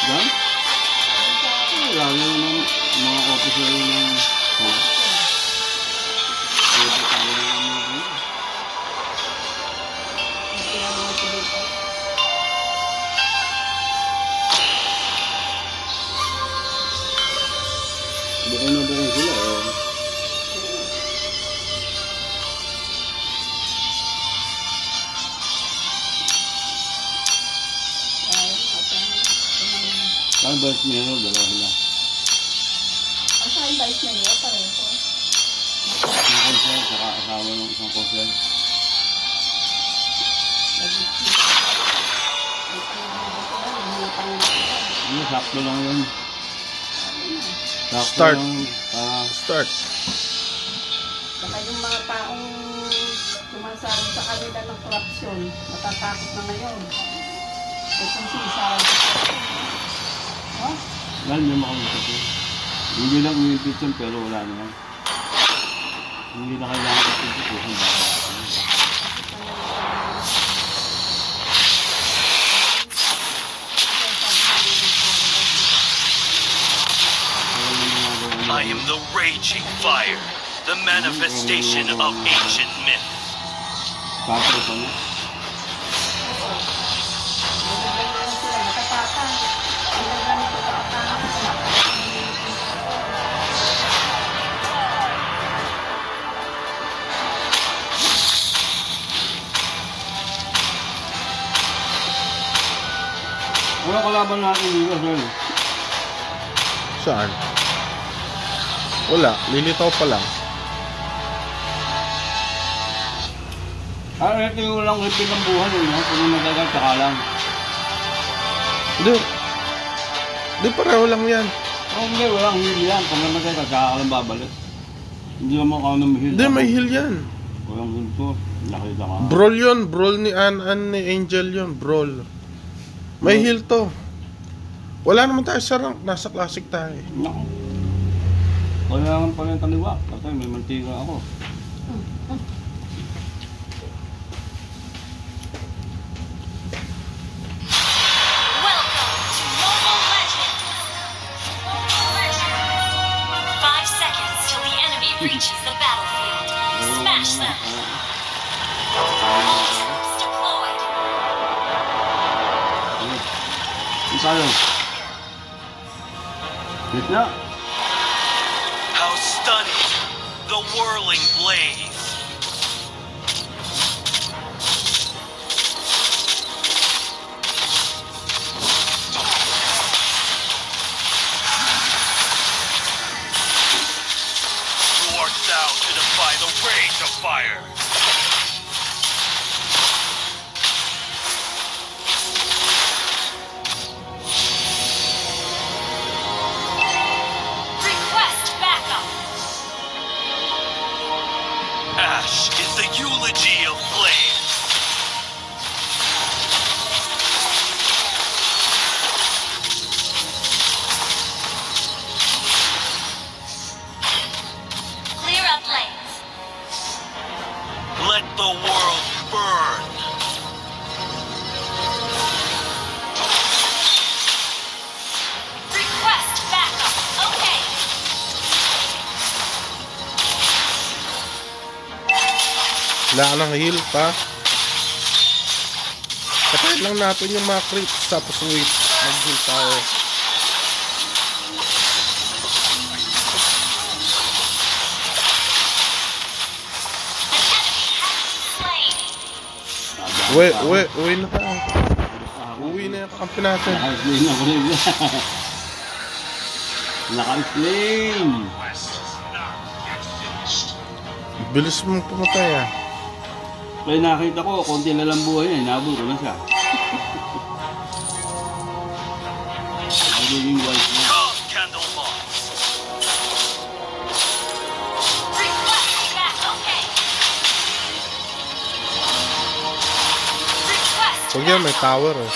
Dan? Lalo ng mga officer ng... Bukay na bukay sila eh. Saan ba yung meron? Dalawa sila. Saan ba yung meron? Pareho. Isang konsel, saka asawa ng isang konsel. Ano, sakto lang yun. Sakto Start. Lang, Start. Saka yung mga taong sumasali sa kanila ng korupsyon, matatakot na ngayon. Kung sinisali sa korupsyon, no? Lalo niya makausap yun. Hindi lang umipit yun, pero wala naman. Hindi na kailangan ipit yun kung bakit. I am the raging fire, the manifestation of ancient myth. Bakit ito na? Ano kalaban natin dito, sir? Saan? Wala, lilitaw pa lang. Ito yung walang repeat ng buhay, no? Kung nagagal, tsaka lang. Hindi pareho lang yan. Oh, hindi, walang heal yan. Kung nagagal, tsaka ka lang babalik. Hindi naman ako ng heal. Hindi, may heal yan. Walang heal to. Nakita ka. Brawl yun, brawl ni An ni Angel yun, brawl. May heal to. Wala naman tayo sa rank, nasa classic tayo. Naku. Kaya naman pala yung kaliwa. Kasi may mantika ako. Welcome to Mobile Legends! 5 seconds till the enemy reaches the battlefield. Smash them! Troops deployed! Ang tayo. Hit na. How stunning! The whirling blaze! Who art thou to defy the rage of fire? Request backup! Ash is the eulogy of flames. Clear up lanes. Let the world burn. Request backup! Okay! Wala ka ng heal pa. Patayin lang natin yung mga creeps tapos wait, mag-heal tayo. Uwi na tayo. Uwi na yung kakampi natin. Naka-explain ako rin. Naka-explain. Bilis mong pumatay ah. Kaya nakita ko, konti na lang buhay niya. Inabot ko na siya. Magiging wise na. Come, candle moth. Request back! Okay! Request Huwag yan, may tower eh.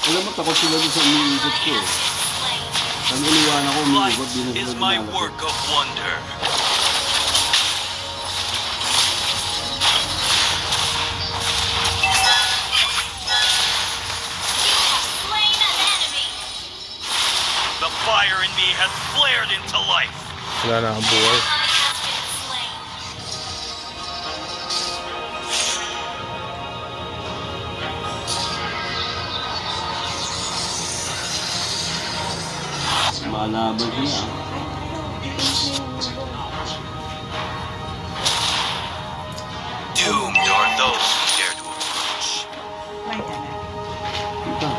Alam mo, takot sila doon sa umiikot ko eh. Pag iniwan ako, umiikot, di na Life is sila my dinalapit. work of wonder. Slain an enemy. The fire in me has flared into life. Wala na ang buhay. Ally has been slain. Malaban sila. Doomed are those who dare to approach. May ka na. Ito.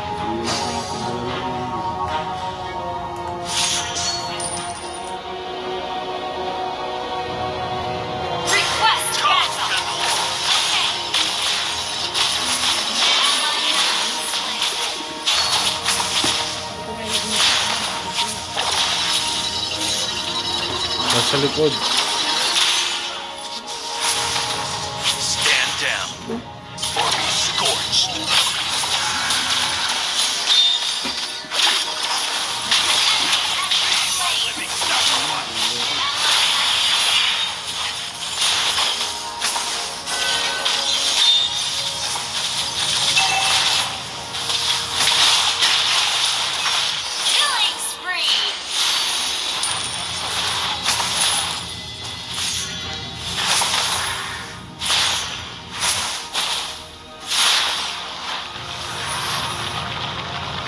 Request Come backup. to the Okay. Ally has been slain. Nasa likod. stand down or be scorched. My living sacrifice. Killing spree.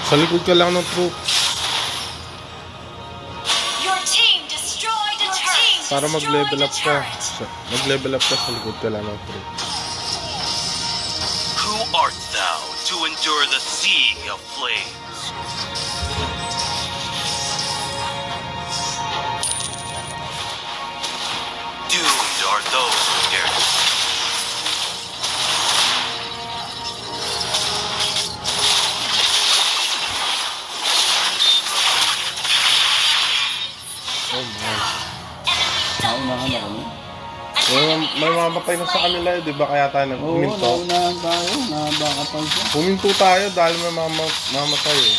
Sa likod ka lang ng troops. Your team destroyed a turret. Para mag-level up ka. Mag-level up ka sa likod ka lang ng troops. Who art thou to endure the sea of flames? Doomed are those who dare to Oh man. Naunahan ako, no? May mamatay na sa kanila eh, di ba? Kaya tayo Oo, nagpuminto. naunahan tayo. Nabaka pa siya. Puminto tayo dahil may mamatay eh.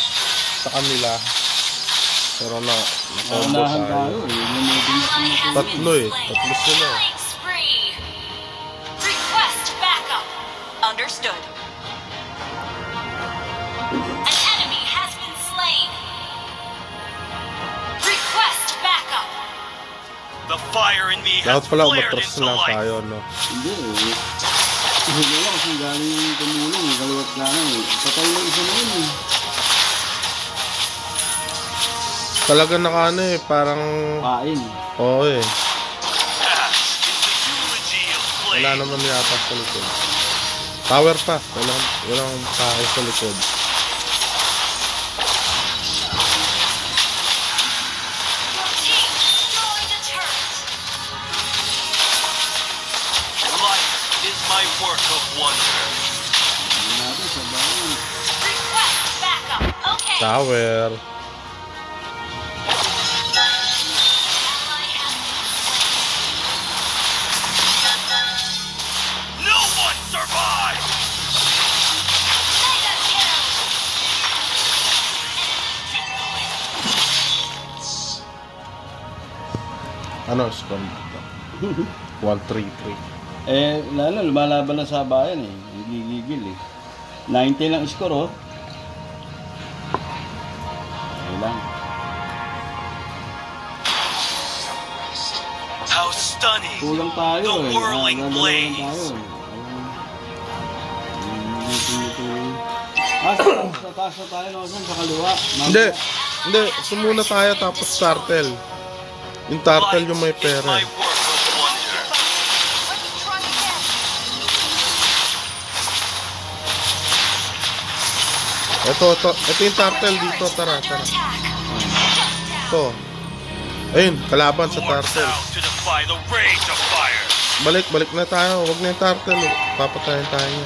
Sa kanila. Pero nakombo Naunahan tayo tayo. eh. Lumibin ako na ito. Tatlo eh. Tatlo sila. Killing spree. Request backup. Understood. An enemy has been slain. Request backup. The fire in me has Dapat pala flared umatras into na life. tayo, no? Hindi eh. Hindi lang kasi galing yung tumulong eh. Kaliwat kanan eh. Patay na isa na yun eh. Talaga nakaano eh. Parang... Kain. Oo eh. That is the eulogy of Wala flames. naman yata sa likod. Tower pa. Walang tao sa likod. Your team destroyed a turret. Life is my work of wonder. Hindi natin sa bayan. Request backup. Okay. Tower. Ally has been slain. No one survives! Mega kill. Ano? Score dito. 1-3-3. Eh, lalo, lumalaban na sa bayan eh. Gigigil eh. 90 lang score oh. Okay lang. How stunning! Kulang tayo The eh. whirling Gagalaw lang blaze. tayo eh. Sa taas na tayo, no? Sa kaliwa. Hindi. Hindi. Sumuna tayo tapos turtle. Yung turtle yung may Life is pera. my work of wonder. Let's try again. Ito yung turtle dito. Tara, Under tara. attack. Ito. Ayun, kalaban sa Who art turtle. thou to defy the rage of fire? Balik na tayo. Huwag na yung turtle. Papatayin tayo.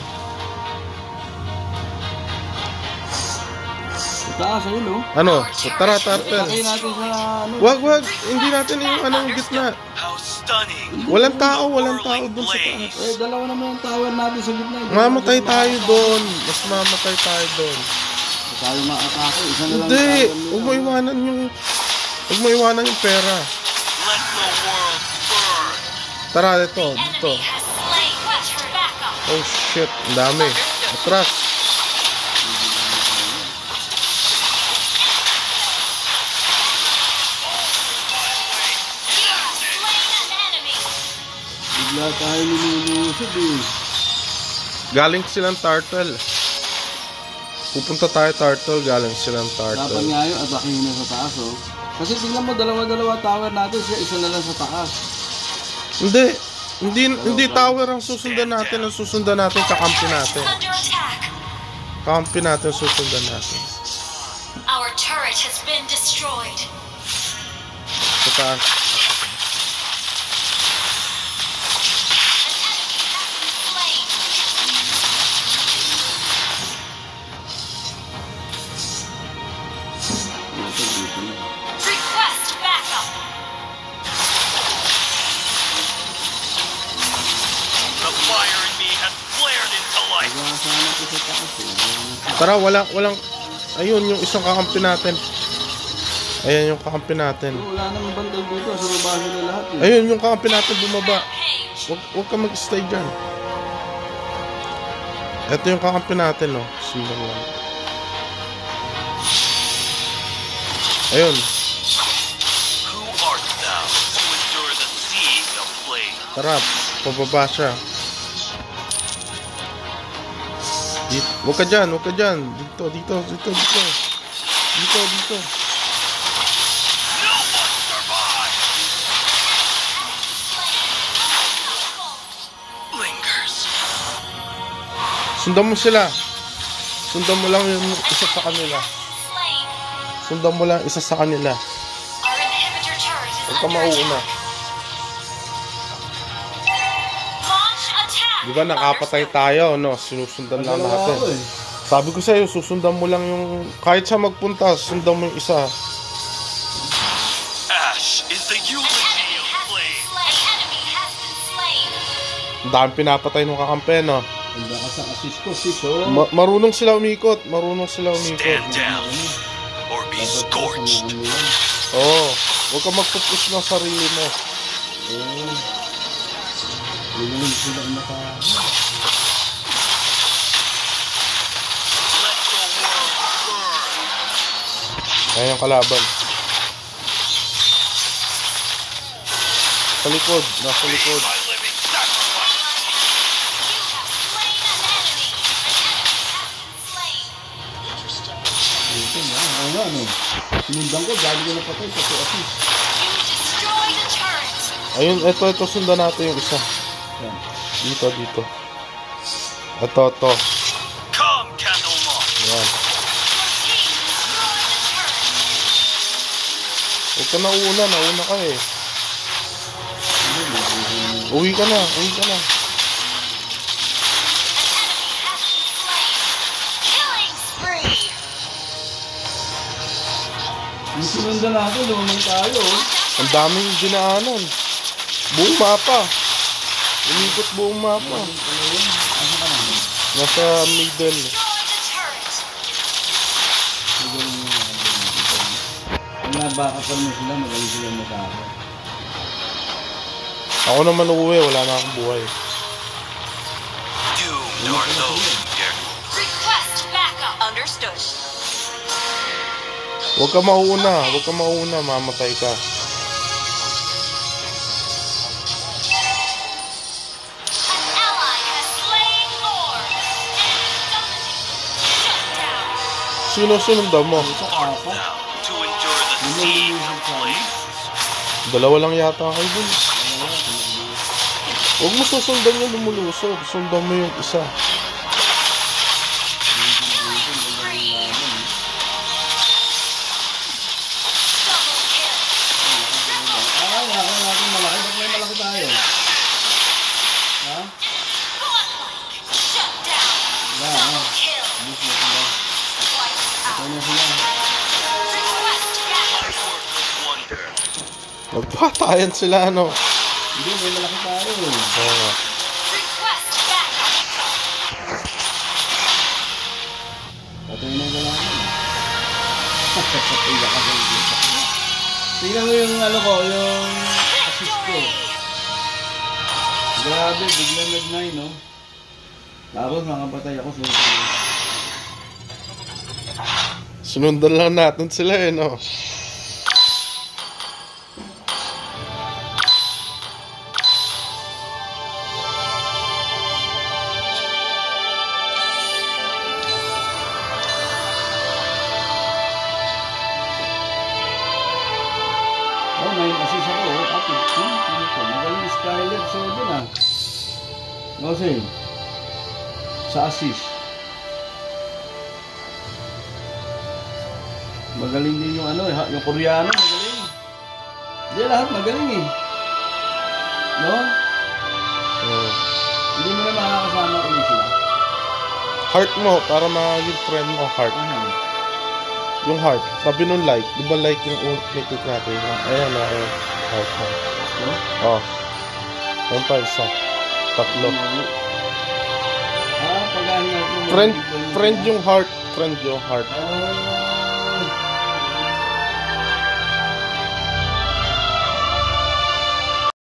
Sa taas, ayun oh. Ano? Tara, turtle. Patayin natin sa ano. Wag. Hindi natin yung anong gitna. How stunning! Walang tao dun sa taas. Eh, dalawa naman ang tower natin sa gitna. Mamatay tayo doon. Mas mamatay tayo doon. tayo makatake. Isa na lang Hindi, tayo huwag mo iwanan yung pera. Let the world burn. Tara, dito, dito. Enemy has slain. Watch for backup. Oh shit, ang dami. Atras. You have slain an enemy. Bigla tayo nilulusog eh. Galing silang turtle. Pupunta tayo turtle, galing silang Dapat turtle. nga yun, atakin na sa taas oh. Kasi tingnan mo, dalawa-dalawa tower natin, siya isa na lang sa taas. Hindi tower ang susundan natin. Ang susundan natin, kakampi natin. Under attack. Kakampi natin, susundan natin. Our turret has been destroyed. Sa taas. An enemy has been slain. Ito, dito na. Request backup. The fire in me has flared into life. Nagkakasama ko sa taas eh. Tara, walang... Ayun, yung isang kakampi natin. Ayan yung kakampi natin. Wala namang bantay dito, sa baba nila lahat eh. Ayun, yung kakampi natin bumaba. Rampage. Huwag ka mag-stay dyan. Ito yung kakampi natin, no. Simbang lang. Ayun. Who art thou to endure the siege of flame? Tara, pababa siya. Huwag ka dyan, huwag ka dyan. Dito. No one survives. Lingers. Sundan mo sila. Sundan mo lang yung isa sa kanila. Slain. Sundan mo lang isa sa kanila. Our inhibitor turret is Huwag ka under mauuna. attack. Launch attack. Di ba nakapatay tayo, no? Sinusundan lang Dalawa natin. ako eh. Sabi ko sa'yo, susundan mo lang yung... Kahit siya magpunta, sundan mo yung isa. Ash is the eulogy Enemy of has been flame. slain. Enemy has been slain. Ang dami pinapatay ng kakampi, no? Handa ka sa assist ko, sis oh. Marunong sila umikot. Stand down or be scorched. Oo. Huwag ka magpupush ng sarili mo. Oo. Hindi sila naka... Let the world burn. Ayan yung kalaban. Sa likod. Nasa likod. My living sacrifice. You have slain an enemy. An enemy has been slain. Dito nga, oo nga no. Sinundan ko, galing ko na patay sa assist. You destroyed a turret. Ayun, ito. Sundan natin yung isa. Yan. Dito. Ito. Come, Candlemoth. Ayan. Your team destroyed a turret. Huwag ka na uuna. Nauna ka eh. Uwi ka na. An enemy has been slain. Killing spree. Yung sinundan natin, lumamang tayo oh. Ang daming dinaanan. Buong mapa. Umikot buong mapa. Nasa middle. Destroyed a turret. Wala baka pa naman sila, magaling sila matake. Ako naman uuwi. Wala na akong buhay. Doomed are those who dare. Request backup. Understood. Huwag ka mauuna. Mamatay ka. An ally has slain Lord. Enemy dominated. Shut down. Sino sunundan mo? Art thou to endure the siege of flame? Dalawa lang yata kayo dun. Huwag mo susundan yung lumulusog. Sundan mo yung isa. Spree. Double kill. Triple Ay, ako natin malaki. Ba't may malaki tayo? Ha? godlike. Shut down. Wala, Double kill. Bilis na sila. Wiped Ito out. na sila. Request backup. My work of wonder. Nagpatayan sila, ano? Hindi, may malaki tayo. Oo. Request backup. Patay na yung kalaban. Tingnan mo yung ano ko, yung assist ko. Grabe, biglang nag-9, no? Tapos mga patay ako sunod. Sunundan lang natin sila eh, no? Oh, 9 assist ako. Active team. Magaling Skyler 7 ah. Kasi, sa assist. Magaling din yung ano, yung Koreano, magaling. Hindi lahat magaling eh. No? Hindi mo na makakasama ulit sila. Heart mo, para maging friend mo, heart. Yung heart, sabi nung like, di ba like yung click natin? Ayan na, ayan. Heart mo. No? Oh. Ayan pa, isa. Tatlo. Paghahin natin. Friend yung heart. Friend yung heart.